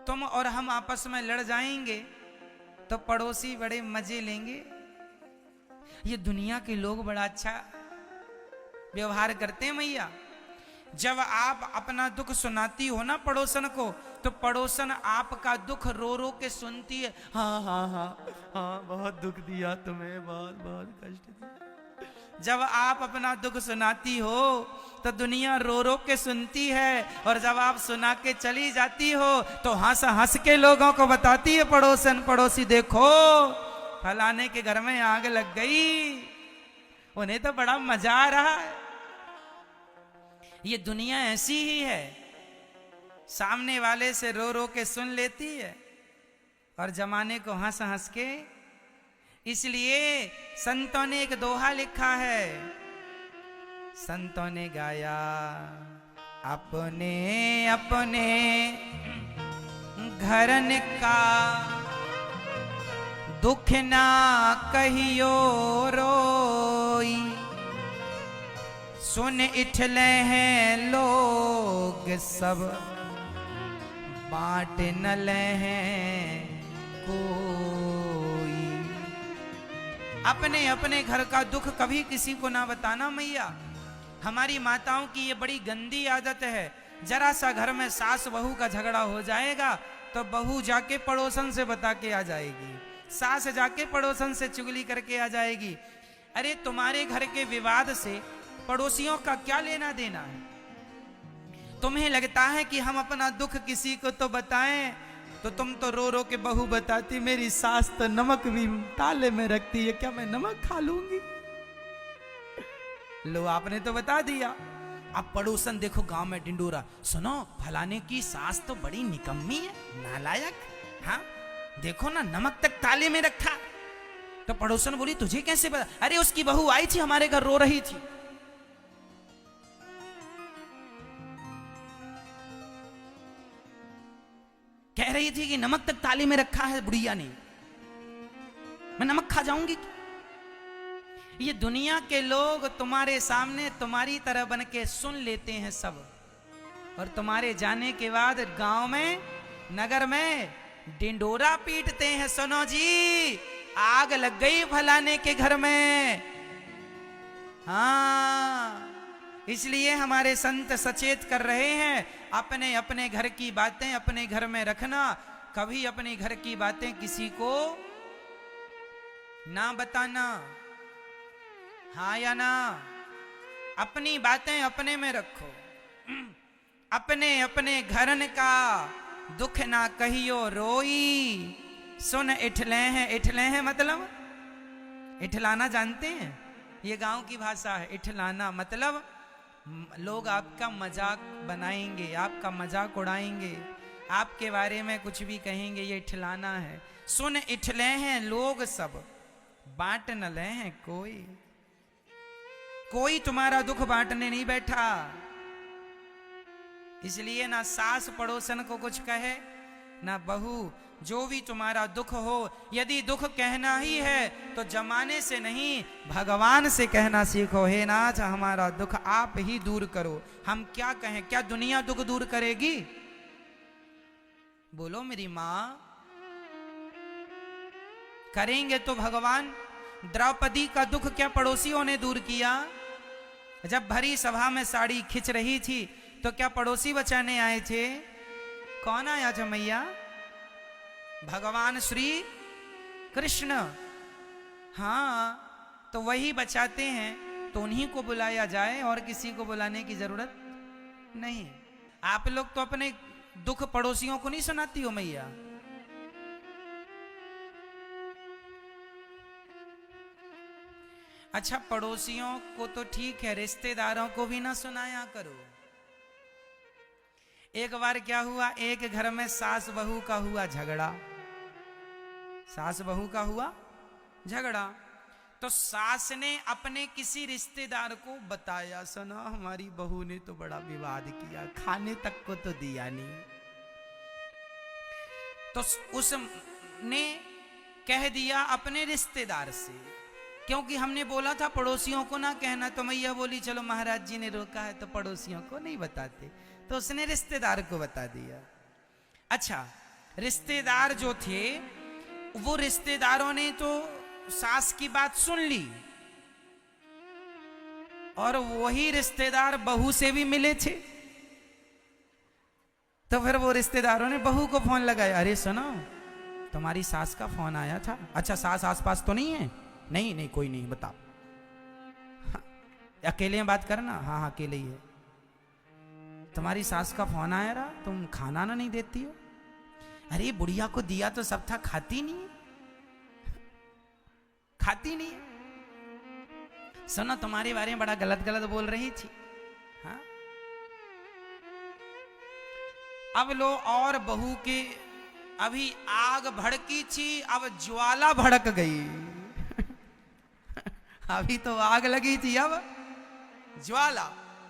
तुम और हम आपस में लड़ जाएंगे तो पड़ोसी बड़े मजे लेंगे। ये दुनिया के लोग बड़ा अच्छा व्यवहार करते हैं मैया। जब आप अपना दुख सुनाती हो ना पड़ोसन को, तो पड़ोसन आपका दुख रो रो के सुनती है। हाँ हाँ हाँ हाँ, बहुत दुख दिया तुम्हें, बहुत बहुत कष्ट दिया। जब आप अपना दुख सुनाती हो तो दुनिया रो रो के सुनती है, और जब आप सुना के चली जाती हो तो हंस हंस के लोगों को बताती है पड़ोसन पड़ोसी, देखो फलाने के घर में आग लग गई, उन्हें तो बड़ा मजा आ रहा है। ये दुनिया ऐसी ही है, सामने वाले से रो रो के सुन लेती है और जमाने को हंस हंस के। इसलिए संतों ने एक दोहा लिखा है, संतों ने गाया, अपने अपने घरन का दुख ना कहियो रोई, सुन इठले हैं लोग सब, बांट न ले हैं कोई। अपने अपने घर का दुख कभी किसी को ना बताना मैया। हमारी माताओं की ये बड़ी गंदी आदत है, जरा सा घर में सास बहू का झगड़ा हो जाएगा तो बहू जाके पड़ोसन से बता के आ जाएगी, सास जाके पड़ोसन से चुगली करके आ जाएगी। अरे तुम्हारे घर के विवाद से पड़ोसियों का क्या लेना देना है? तुम्हें लगता है कि हम अपना दुख किसी को तो बताएं, तो तुम तो रो रो के बहू बताती, मेरी सास तो नमक भी ताले में रखती है, क्या मैं नमक खा लूंगी? लो आपने तो बता दिया। अब पड़ोसन देखो गांव में डिंडोरा, सुनो फलाने की सास तो बड़ी निकम्मी है, नालायक, हाँ देखो ना नमक तक ताले में रखा। तो पड़ोसन बोली तुझे कैसे पता? अरे उसकी बहू आई थी हमारे घर, रो रही थी। कह रही थी कि नमक तक ताले में रखा है बुढ़िया ने, मैं नमक खा जाऊंगी। ये दुनिया के लोग तुम्हारे सामने तुम्हारी तरह बन के सुन लेते हैं सब, और तुम्हारे जाने के बाद गांव में नगर में डिंडोरा पीटते हैं, सुनो जी आग लग गई फलाने के घर में। हाँ, इसलिए हमारे संत सचेत कर रहे हैं, अपने अपने घर की बातें अपने घर में रखना, कभी अपने घर की बातें किसी को ना बताना, हाँ या ना? अपनी बातें अपने में रखो, अपने अपने घरन का दुख ना कहियो रोई, सुन इठले हैं मतलब इठलाना जानते हैं? ये गांव की भाषा है। इठलाना मतलब लोग आपका मजाक बनाएंगे, आपका मजाक उड़ाएंगे, आपके बारे में कुछ भी कहेंगे, ये इठलाना है। सुन इठले हैं लोग सब, बांट न ले हैं कोई। कोई तुम्हारा दुख बांटने नहीं बैठा। इसलिए ना सास पड़ोसन को कुछ कहे ना बहू, जो भी तुम्हारा दुख हो, यदि दुख कहना ही है तो जमाने से नहीं भगवान से कहना सीखो, हे नाथ हमारा दुख आप ही दूर करो। हम क्या कहें? क्या दुनिया दुख दूर करेगी? बोलो मेरी मां, करेंगे तो भगवान। द्रौपदी का दुख क्या पड़ोसियों ने दूर किया? जब भरी सभा में साड़ी खिंच रही थी तो क्या पड़ोसी बचाने आए थे? कौन आया था मैया? भगवान श्री कृष्ण। हाँ, तो वही बचाते हैं, तो उन्हीं को बुलाया जाए, और किसी को बुलाने की जरूरत नहीं। आप लोग तो अपने दुख पड़ोसियों को नहीं सुनाती हो मैया। अच्छा, पड़ोसियों को तो ठीक है, रिश्तेदारों को भी ना सुनाया करो। एक बार क्या हुआ, एक घर में सास बहू का हुआ झगड़ा। सास बहू का हुआ झगड़ा, तो सास ने अपने किसी रिश्तेदार को बताया, सुना हमारी बहू ने तो बड़ा विवाद किया, खाने तक को तो दिया नहीं। तो उसने कह दिया अपने रिश्तेदार से, क्योंकि हमने बोला था पड़ोसियों को ना कहना, तो मैया बोली चलो महाराज जी ने रोका है तो पड़ोसियों को नहीं बताते, तो उसने रिश्तेदार को बता दिया। अच्छा, रिश्तेदार जो थे वो रिश्तेदारों ने तो सास की बात सुन ली, और वही रिश्तेदार बहू से भी मिले थे। तो फिर वो रिश्तेदारों ने बहू को फोन लगाया, अरे सुनो तुम्हारी सास का फोन आया था। अच्छा सास आसपास तो नहीं है? नहीं नहीं कोई नहीं, बताओ। हाँ, अकेले में बात करना? हाँ हाँ अकेले ही है। तुम्हारी सास का फोन आया रहा, तुम खाना ना नहीं देती हो। अरे बुढ़िया को दिया तो सब था, खाती नहीं है, खाती नहीं है। सुनो तुम्हारे बारे में बड़ा गलत गलत बोल रही थी। हाँ अब लो, और बहू के अभी आग भड़की थी, अब ज्वाला भड़क गई। अभी तो आग लगी थी, अब ज्वाला।